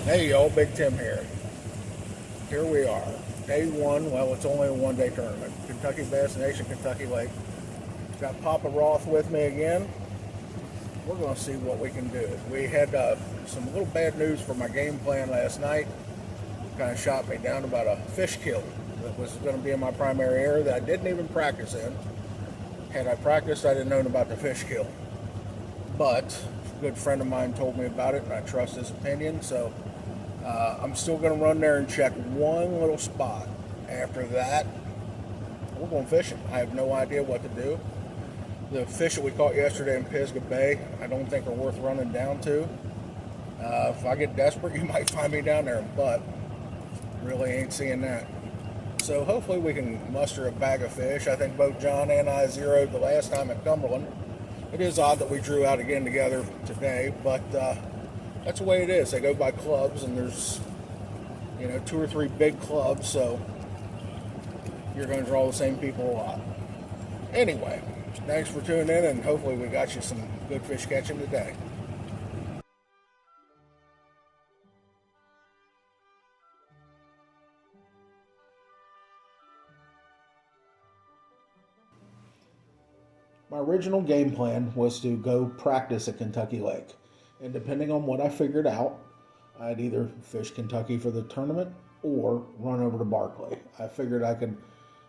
Hey y'all, Big Tim here. Here we are. Day one, well, it's only a one-day tournament. Kentucky Bass Nation, Kentucky Lake. Got Papa Roth with me again. We're going to see what we can do. We had some little bad news for my game plan last night. Kind of shot me down about a fish kill that was going to be in my primary area that I didn't even practice in. Had I practiced, I'd have known about the fish kill. But a good friend of mine told me about it, and I trust his opinion, so I'm still going to run there and check one little spot. After that, we're going fishing. I have no idea what to do. The fish that we caught yesterday in Pisgah Bay, I don't think are worth running down to. If I get desperate, you might find me down there, but really ain't seeing that. So hopefully we can muster a bag of fish. I think both John and I zeroed the last time at Cumberland. It is odd that we drew out again together today, but that's the way it is. They go by clubs, and there's two or three big clubs, so you're going to draw the same people a lot. Anyway, thanks for tuning in, and hopefully we got you some good fish catching today. My original game plan was to go practice at Kentucky Lake. And depending on what I figured out, I'd either fish Kentucky for the tournament or run over to Barkley. I figured I could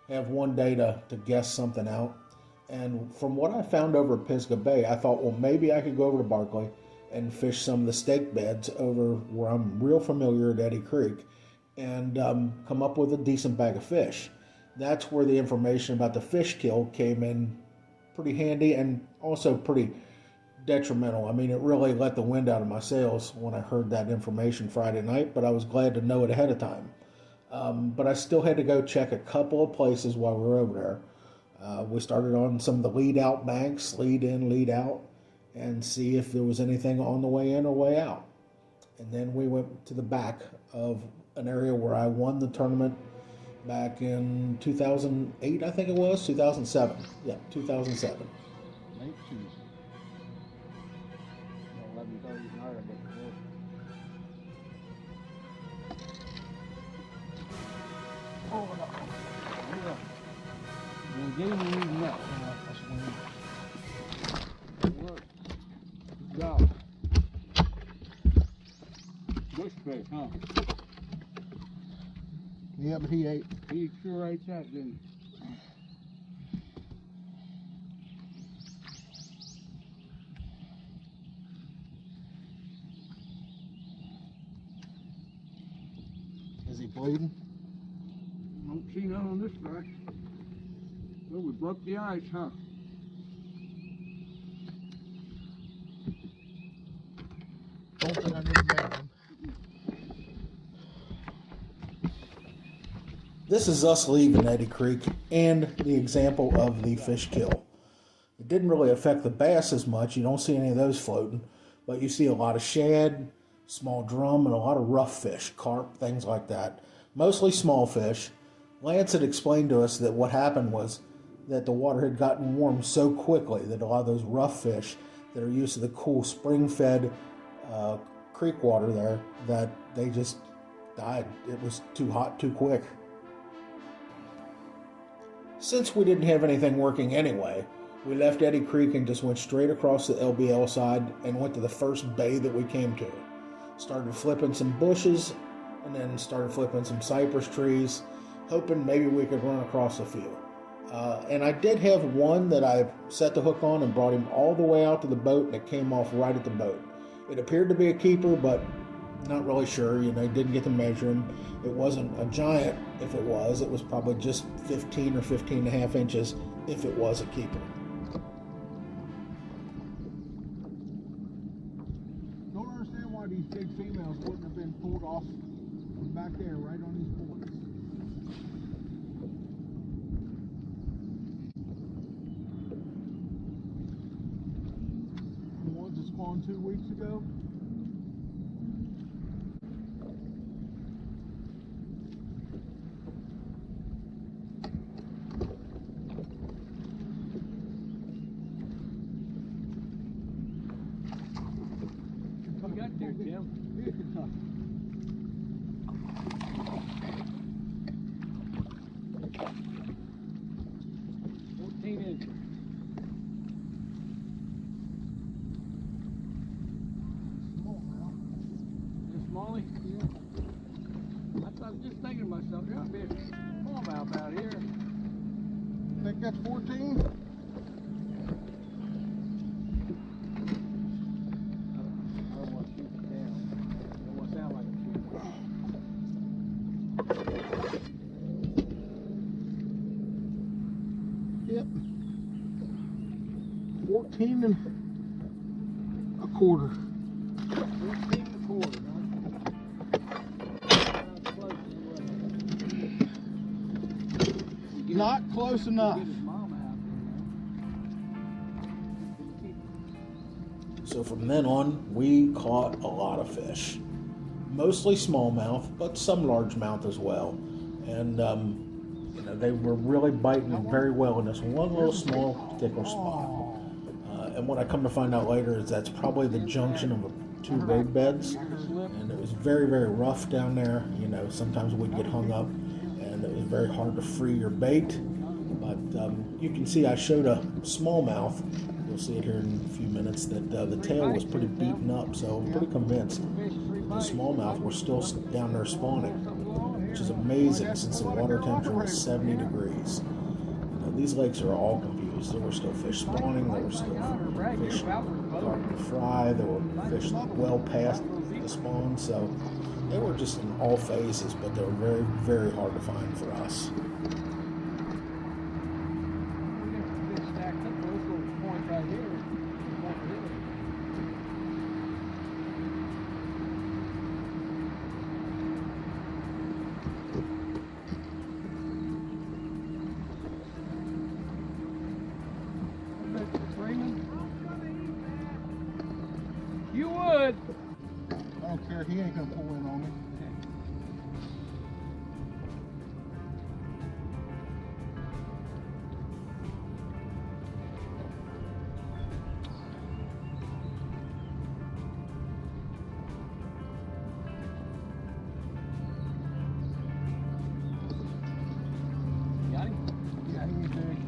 have one day to guess something out. And from what I found over at Pisgah Bay, I thought, well, maybe I could go over to Barkley and fish some of the stake beds over where I'm real familiar at Eddy Creek and come up with a decent bag of fish. That's where the information about the fish kill came in pretty handy and also pretty detrimental. I mean, it really let the wind out of my sails when I heard that information Friday night, but I was glad to know it ahead of time. But I still had to go check a couple of places while we were over there. We started on some of the lead out banks, lead in, lead out, and see if there was anything on the way in or way out. And then we went to the back of an area where I won the tournament back in 2008, I think it was, 2007. Yeah, 2007. 19. 11:30 tonight, I get Oh, no. Yeah. The game we need now. That's when work. Good job. Bush fish, huh? Yeah, but he ate. He sure ate that, didn't Is he bleeding? Don't see none on this guy. Well, we broke the ice, huh? Don't think I need to make him. This is us leaving Eddy Creek and the example of the fish kill. It didn't really affect the bass as much. You don't see any of those floating, but you see a lot of shad, small drum, and a lot of rough fish, carp, things like that. Mostly small fish. Lance had explained to us that what happened was that the water had gotten warm so quickly that a lot of those rough fish that are used to the cool spring-fed creek water there, that they just died. It was too hot too quick. Since we didn't have anything working anyway, we left Eddy Creek and just went straight across the LBL side and went to the first bay that we came to. Started flipping some bushes and then started flipping some cypress trees, hoping maybe we could run across a few. And I did have one that I set the hook on and brought him all the way out to the boat, and it came off right at the boat. It appeared to be a keeper, but not really sure. Didn't get to measure him. It wasn't a giant. If it was probably just 15 or 15 and a half inches if it was a keeper. Don't understand why these big females wouldn't have been pulled off from back there, right on these points. The ones that spawned 2 weeks ago. You got there, Tim. Molly? Yeah. I was just thinking to myself, there ought to be a smallmouth out here. Think that's 14? I don't want to shoot it down. I don't want to sound like I'm shooting. Yep. 14 and a quarter. 14 and a quarter, huh? Not close enough. Get his mom out there. So from then on, we caught a lot of fish. Mostly smallmouth, but some largemouth as well. And they were really biting very well in this one little small particular spot. And what I come to find out later is that's probably the junction of two road beds. And it was very, very rough down there. Sometimes we'd get hung up, and it was very hard to free your bait. But you can see I showed a smallmouth. You'll see it here in a few minutes that the tail was pretty beaten up, so I'm pretty convinced the smallmouth were still down there spawning, which is amazing since the water temperature was 70 degrees. These lakes are all confused. There were still fish spawning, there were still fish starting to fry, there were fish well past the spawn, so they were just in all phases, but they were very, very hard to find for us. You would. I don't care. He ain't gonna pull in on me. Got him? Yeah, he ain't big.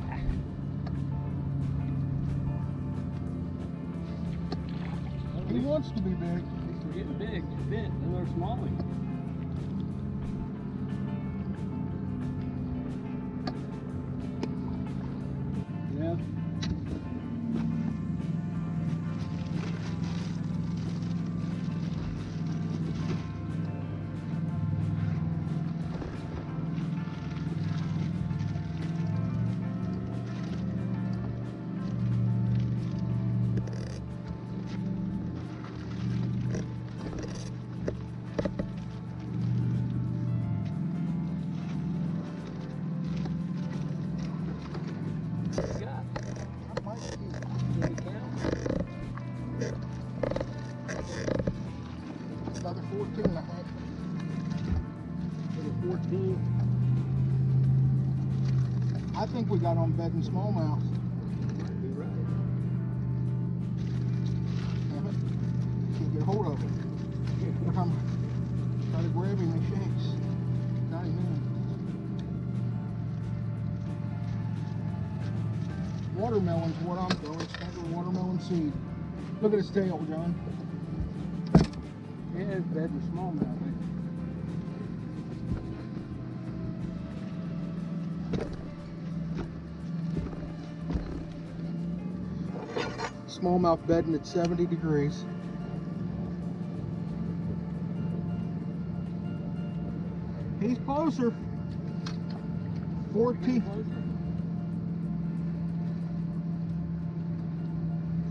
He wants to be big. We're getting big, bent, and they're smalling. Yeah. Another 14, I think. 14. I think we got on bed and smallmouth. You're right. Damn it. Can't get a hold of it. Every time I try to grab him, he shakes. Got him in. Watermelon's what I'm throwing. Standard watermelon seed. Look at his tail, John. Yeah, it's bed and smallmouth. Smallmouth bedding at 70 degrees. He's closer. 14.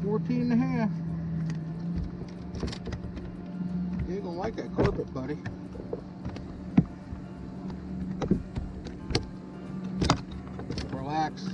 14 and a half. You ain't gonna like that carpet, buddy. Relax.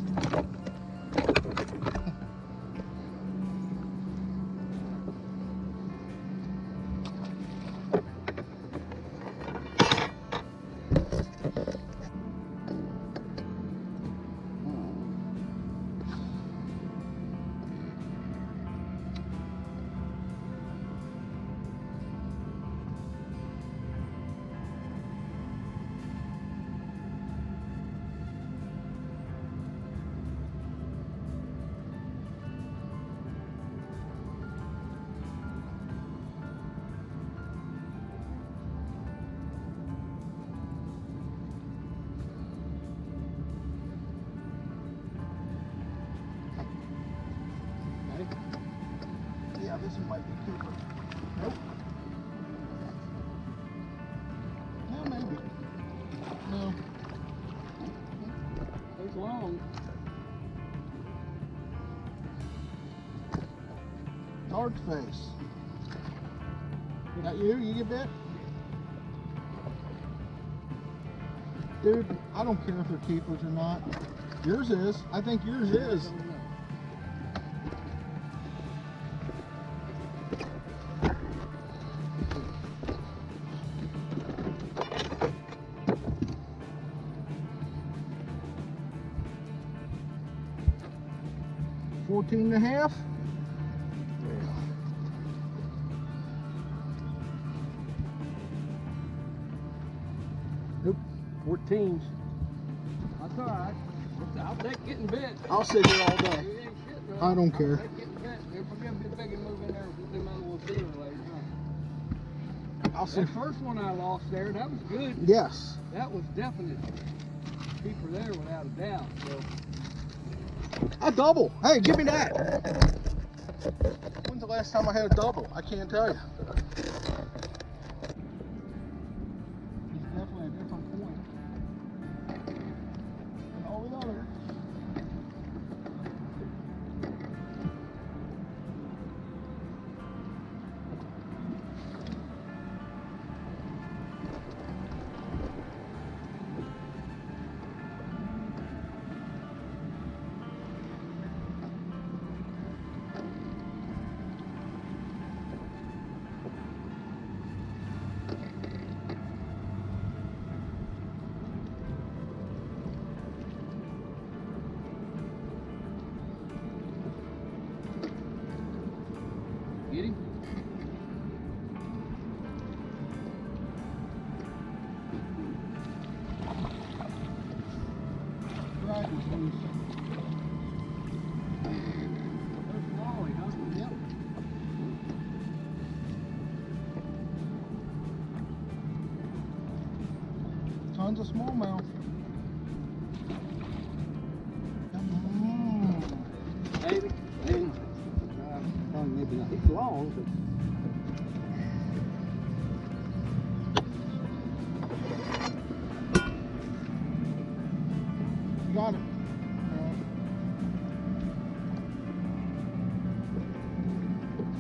long. Hard face. That you? You get bit? Dude, I don't care if they're keepers or not. Yours is. I think yours is. $14 and a half. Nope, 14s. That's all right. I'll take getting bit. I'll sit here all It day. ain't shit, bro. I don't care. I'll take getting bit. If we're gonna be big and move in there with them other little dealer ladies, huh? I'll sit. That first one I lost there, that was good. Yes. That was definite keeper there without a doubt. So A double. Hey, give me that. When's the last time I had a double? I can't tell you. He's definitely a different point. And all the others. get him. Drag is loose. There's Wally, huh? Yep. Tons of smallmouth. Maybe. Maybe. Maybe not. He's long, but You got it.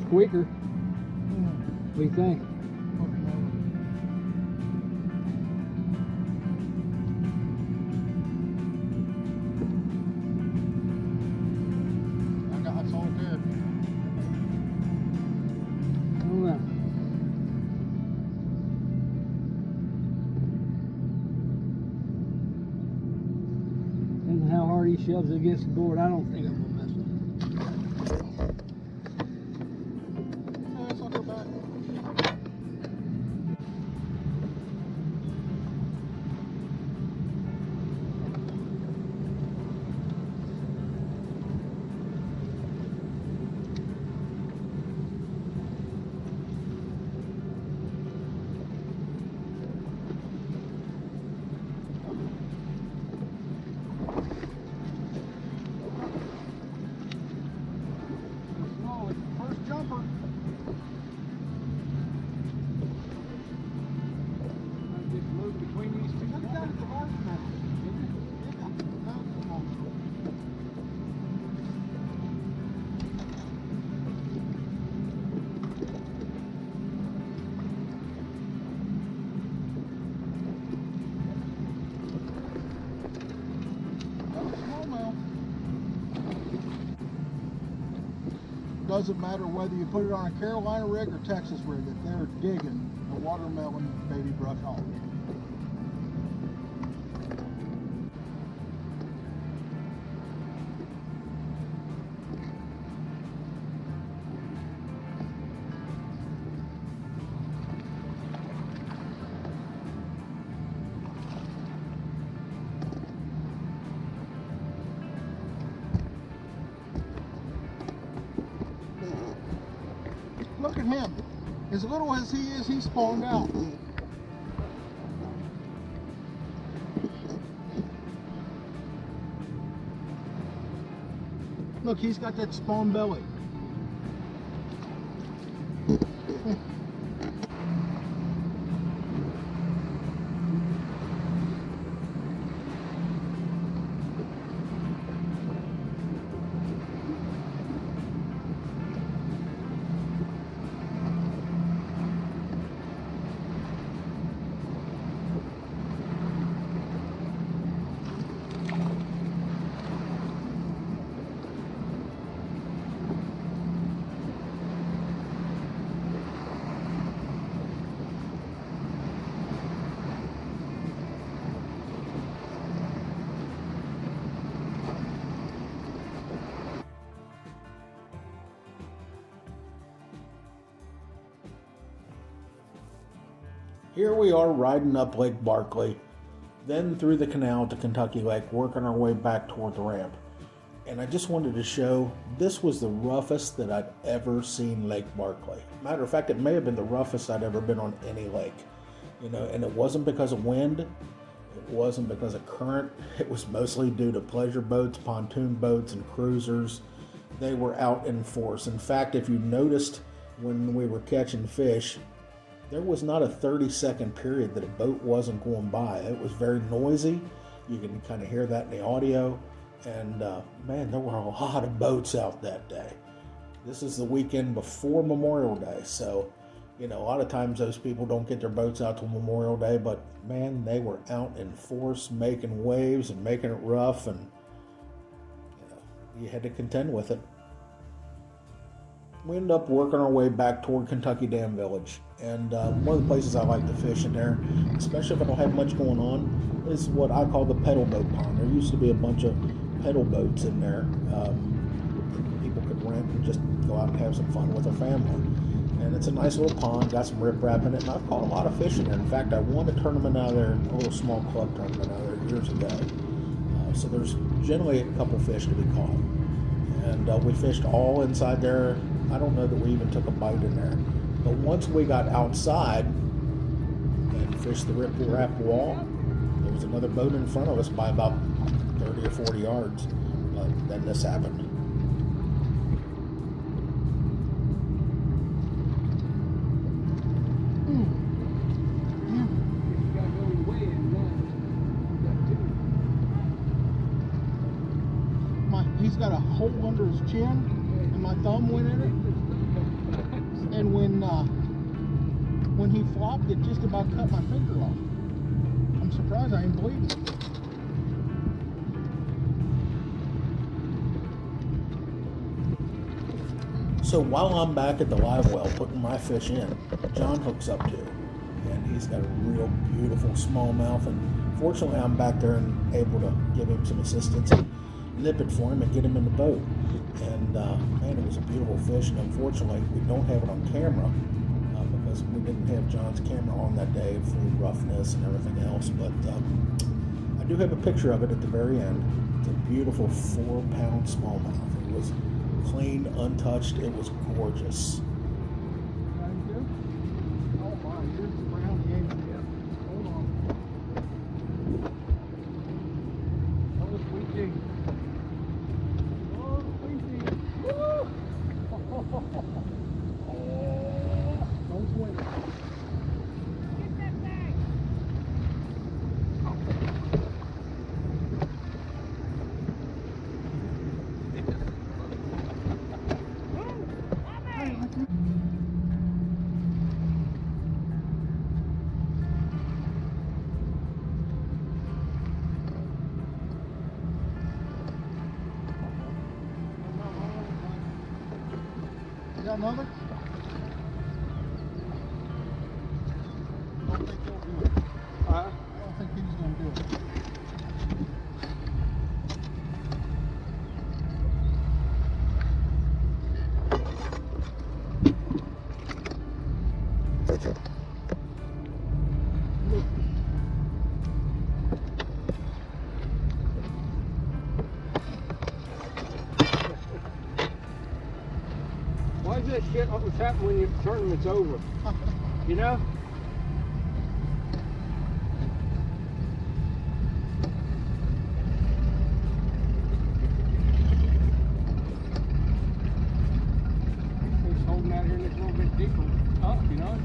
squeaker. What do you think? I saw it there. I don't know. And how hard he shoves it against the board, I don't think I'm gonna mess with it. It's not so bad. Slowly. First jumper. Just move between these two. Look at that, it's a largemouth. Yeah, that's small. That's a smallmouth. Doesn't matter whether you put it on a Carolina rig or Texas rig, if they're digging, the watermelon baby brush off. Look at him. As little as he is, he spawned out. Look, he's got that spawn belly. Here we are riding up Lake Barkley, then through the canal to Kentucky Lake, working our way back toward the ramp. And I just wanted to show this was the roughest that I'd ever seen Lake Barkley. Matter of fact, it may have been the roughest I'd ever been on any lake. And it wasn't because of wind, it wasn't because of current, it was mostly due to pleasure boats, pontoon boats, and cruisers. They were out in force. In fact, if you noticed when we were catching fish, there was not a 30-second period that a boat wasn't going by. It was very noisy. You can kind of hear that in the audio. And man, there were a lot of boats out that day. This is the weekend before Memorial Day. So, a lot of times those people don't get their boats out till Memorial Day. But man, they were out in force, making waves and making it rough. And, you had to contend with it. We ended up working our way back toward Kentucky Dam Village. And one of the places I like to fish in there, especially if I don't have much going on, is what I call the pedal boat pond. There used to be a bunch of pedal boats in there. People could rent and just go out and have some fun with their family. And it's a nice little pond, got some riprap in it, and I've caught a lot of fish in there. In fact, I won a tournament out of there, a little small club tournament out of there years ago. So there's generally a couple fish to be caught. And we fished all inside there. I don't know that we even took a bite in there. But once we got outside and fished the riprap wall, there was another boat in front of us by about 30 or 40 yards. But then this happened. He's got a hole under his chin, and my thumb went in it. And when he flopped, it just about cut my finger off. I'm surprised I ain't bleeding. So while I'm back at the live well putting my fish in, John hooks up too. And he's got a real beautiful smallmouth. And fortunately, I'm back there and able to give him some assistance and nip it for him and get him in the boat. And man, it was a beautiful fish. And unfortunately, we don't have it on camera because we didn't have John's camera on that day for the roughness and everything else. But I do have a picture of it at the very end. It's a beautiful 4-pound smallmouth. It was clean, untouched. It was gorgeous. Got another? I don't think he'll do it. I don't think he's going to do it. Why does that shit always happen when your tournament's over? You know? He's holding out here and it's a little bit deeper up, you know?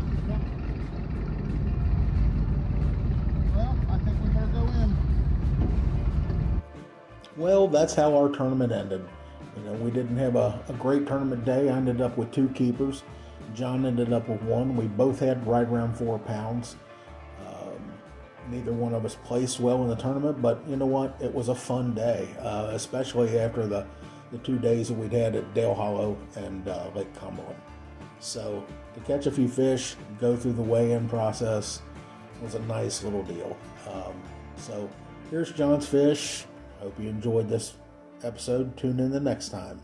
Well, I think we better go in. Well, that's how our tournament ended. We didn't have a great tournament day. I ended up with 2 keepers. John ended up with 1. We both had right around 4 pounds. Neither one of us placed well in the tournament, but you know what? It was a fun day, especially after the 2 days that we'd had at Dale Hollow and Lake Cumberland. So to catch a few fish, go through the weigh-in process was a nice little deal. So here's John's fish. Hope you enjoyed this episode. Tune in the next time.